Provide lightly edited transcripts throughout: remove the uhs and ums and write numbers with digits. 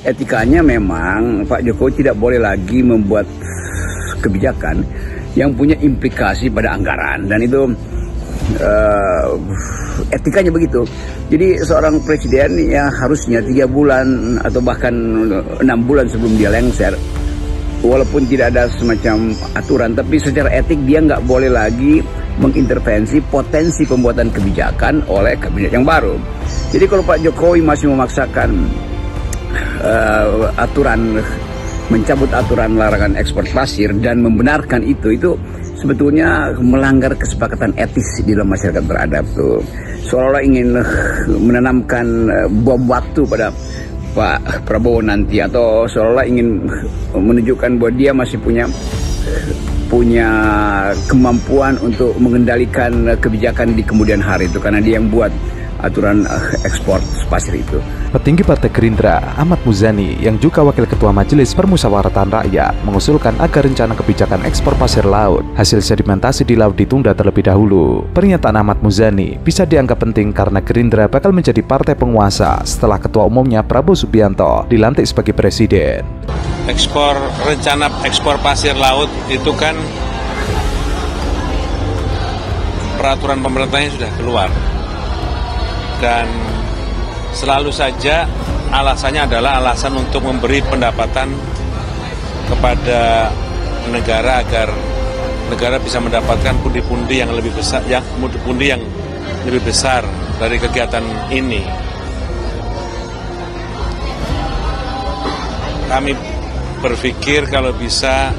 etikanya memang Pak Jokowi tidak boleh lagi membuat kebijakan yang punya implikasi pada anggaran, dan itu etikanya begitu. Jadi seorang presiden ya harusnya 3 bulan atau bahkan 6 bulan sebelum dia lengser, walaupun tidak ada semacam aturan, tapi secara etik dia nggak boleh lagi mengintervensi potensi pembuatan kebijakan oleh kabinet yang baru. Jadi kalau Pak Jokowi masih memaksakan mencabut aturan larangan ekspor pasir dan membenarkan itu sebetulnya melanggar kesepakatan etis di dalam masyarakat beradab tuh. Seolah-olah ingin menanamkan bom waktu pada Pak Prabowo nanti, atau seolah-olah ingin menunjukkan bahwa dia masih punya kemampuan untuk mengendalikan kebijakan di kemudian hari itu, karena dia yang buat aturan ekspor pasir itu. Petinggi Partai Gerindra, Ahmad Muzani, yang juga Wakil Ketua Majelis Permusyawaratan Rakyat, mengusulkan agar rencana kebijakan ekspor pasir laut hasil sedimentasi di laut ditunda terlebih dahulu. Pernyataan Ahmad Muzani bisa dianggap penting karena Gerindra bakal menjadi partai penguasa setelah Ketua Umumnya Prabowo Subianto dilantik sebagai Presiden. Rencana ekspor pasir laut itu kan peraturan pemerintahnya sudah keluar, dan selalu saja alasannya adalah alasan untuk memberi pendapatan kepada negara agar negara bisa mendapatkan pundi-pundi yang lebih besar, dari kegiatan ini. Kami berpikir kalau bisa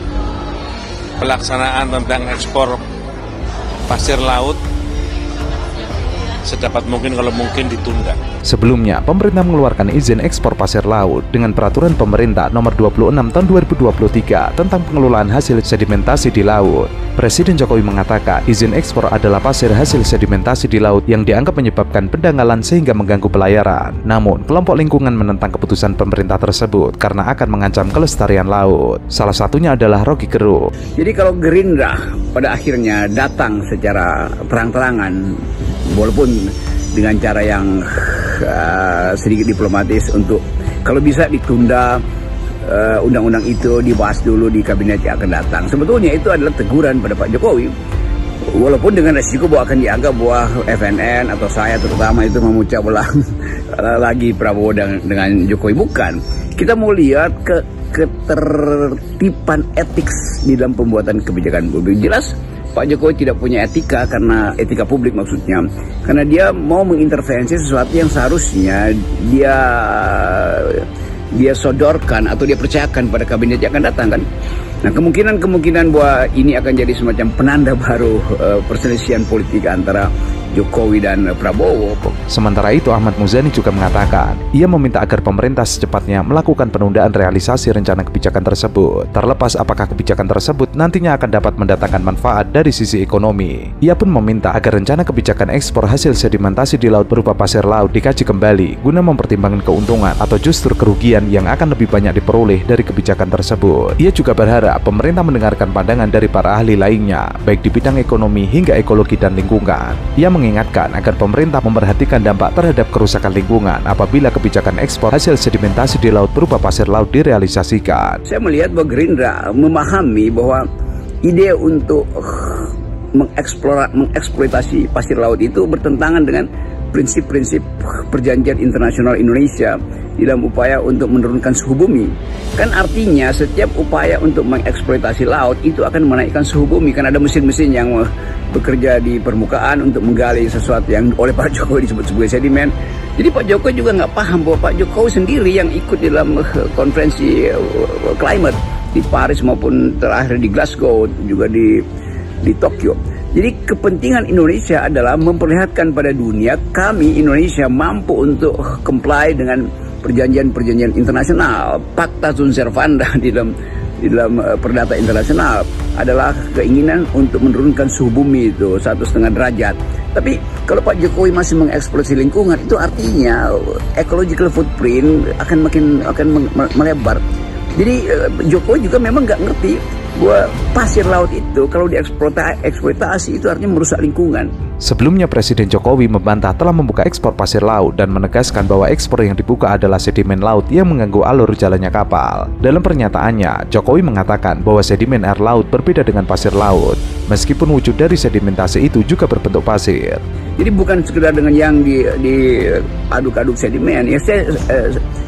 pelaksanaan tentang ekspor pasir laut sedapat mungkin, kalau mungkin ditunda. Sebelumnya, pemerintah mengeluarkan izin ekspor pasir laut dengan peraturan pemerintah nomor 26 tahun 2023 tentang pengelolaan hasil sedimentasi di laut. Presiden Jokowi mengatakan izin ekspor adalah pasir hasil sedimentasi di laut yang dianggap menyebabkan pendangkalan sehingga mengganggu pelayaran. Namun, kelompok lingkungan menentang keputusan pemerintah tersebut karena akan mengancam kelestarian laut. Salah satunya adalah Rocky Gerung. Jadi kalau Gerindra pada akhirnya datang secara terang-terangan, walaupun dengan cara yang sedikit diplomatis, untuk kalau bisa ditunda undang-undang itu, dibahas dulu di kabinet yang akan datang. Sebetulnya itu adalah teguran pada Pak Jokowi, walaupun dengan resiko bahwa akan dianggap bahwa FNN atau saya terutama itu memucah belah lagi Prabowo dengan Jokowi. Bukan, kita mau lihat ketertiban etik di dalam pembuatan kebijakan publik. Jelas Pak Jokowi tidak punya etika, karena etika publik maksudnya, karena dia mau mengintervensi sesuatu yang seharusnya dia sodorkan atau dia percayakan pada kabinet yang akan datang kan. Nah, kemungkinan bahwa ini akan jadi semacam penanda baru perselisihan politik antara Jokowi dan Prabowo. Sementara itu, Ahmad Muzani juga mengatakan ia meminta agar pemerintah secepatnya melakukan penundaan realisasi rencana kebijakan tersebut, terlepas apakah kebijakan tersebut nantinya akan dapat mendatangkan manfaat dari sisi ekonomi. Ia pun meminta agar rencana kebijakan ekspor hasil sedimentasi di laut berupa pasir laut dikaji kembali guna mempertimbangkan keuntungan atau justru kerugian yang akan lebih banyak diperoleh dari kebijakan tersebut. Ia juga berharap pemerintah mendengarkan pandangan dari para ahli lainnya, baik di bidang ekonomi hingga ekologi dan lingkungan. Ia mengingatkan agar pemerintah memperhatikan dampak terhadap kerusakan lingkungan apabila kebijakan ekspor hasil sedimentasi di laut berupa pasir laut direalisasikan. Saya melihat bahwa Gerindra memahami bahwa ide untuk mengeksploitasi pasir laut itu bertentangan dengan prinsip-prinsip perjanjian internasional Indonesia di dalam upaya untuk menurunkan suhu bumi. Kan artinya setiap upaya untuk mengeksploitasi laut itu akan menaikkan suhu bumi, kan ada mesin-mesin yang bekerja di permukaan untuk menggali sesuatu yang oleh Pak Jokowi disebut sebagai sedimen. Jadi Pak Jokowi juga nggak paham bahwa Pak Jokowi sendiri yang ikut dalam konferensi climate di Paris maupun terakhir di Glasgow, juga di Tokyo. Jadi kepentingan Indonesia adalah memperlihatkan pada dunia kami Indonesia mampu untuk comply dengan perjanjian-perjanjian internasional. Pacta sunt servanda di dalam perdata internasional adalah keinginan untuk menurunkan suhu bumi itu 1,5 derajat. Tapi kalau Pak Jokowi masih mengeksploitasi lingkungan, itu artinya ecological footprint akan melebar. Jadi Jokowi juga memang nggak ngerti bahwa pasir laut itu kalau dieksploitasi itu artinya merusak lingkungan. Sebelumnya Presiden Jokowi membantah telah membuka ekspor pasir laut dan menegaskan bahwa ekspor yang dibuka adalah sedimen laut yang mengganggu alur jalannya kapal. Dalam pernyataannya, Jokowi mengatakan bahwa sedimen air laut berbeda dengan pasir laut, meskipun wujud dari sedimentasi itu juga berbentuk pasir. Jadi bukan sekedar dengan yang diaduk-aduk sedimen, ya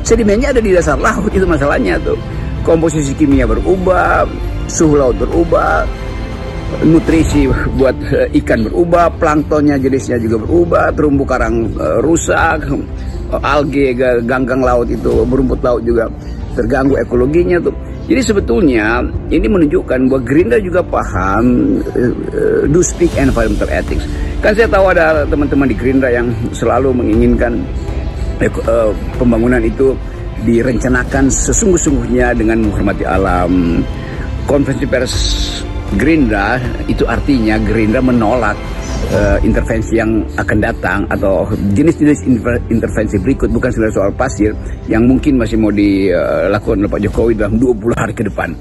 sedimennya ada di dasar laut, itu masalahnya tuh. Komposisi kimia berubah, suhu laut berubah, nutrisi buat ikan berubah, planktonnya jenisnya juga berubah, terumbu karang rusak, alge, ganggang laut itu, berumput laut juga terganggu ekologinya tuh. Jadi sebetulnya ini menunjukkan bahwa Gerindra juga paham do speak environmental ethics. Kan saya tahu ada teman-teman di Gerindra yang selalu menginginkan pembangunan itu direncanakan sesungguh-sungguhnya dengan menghormati alam. Konferensi pers Gerindra itu artinya Gerindra menolak intervensi yang akan datang atau jenis-jenis intervensi berikut, bukan sekedar soal pasir yang mungkin masih mau dilakukan oleh Pak Jokowi dalam 20 hari ke depan.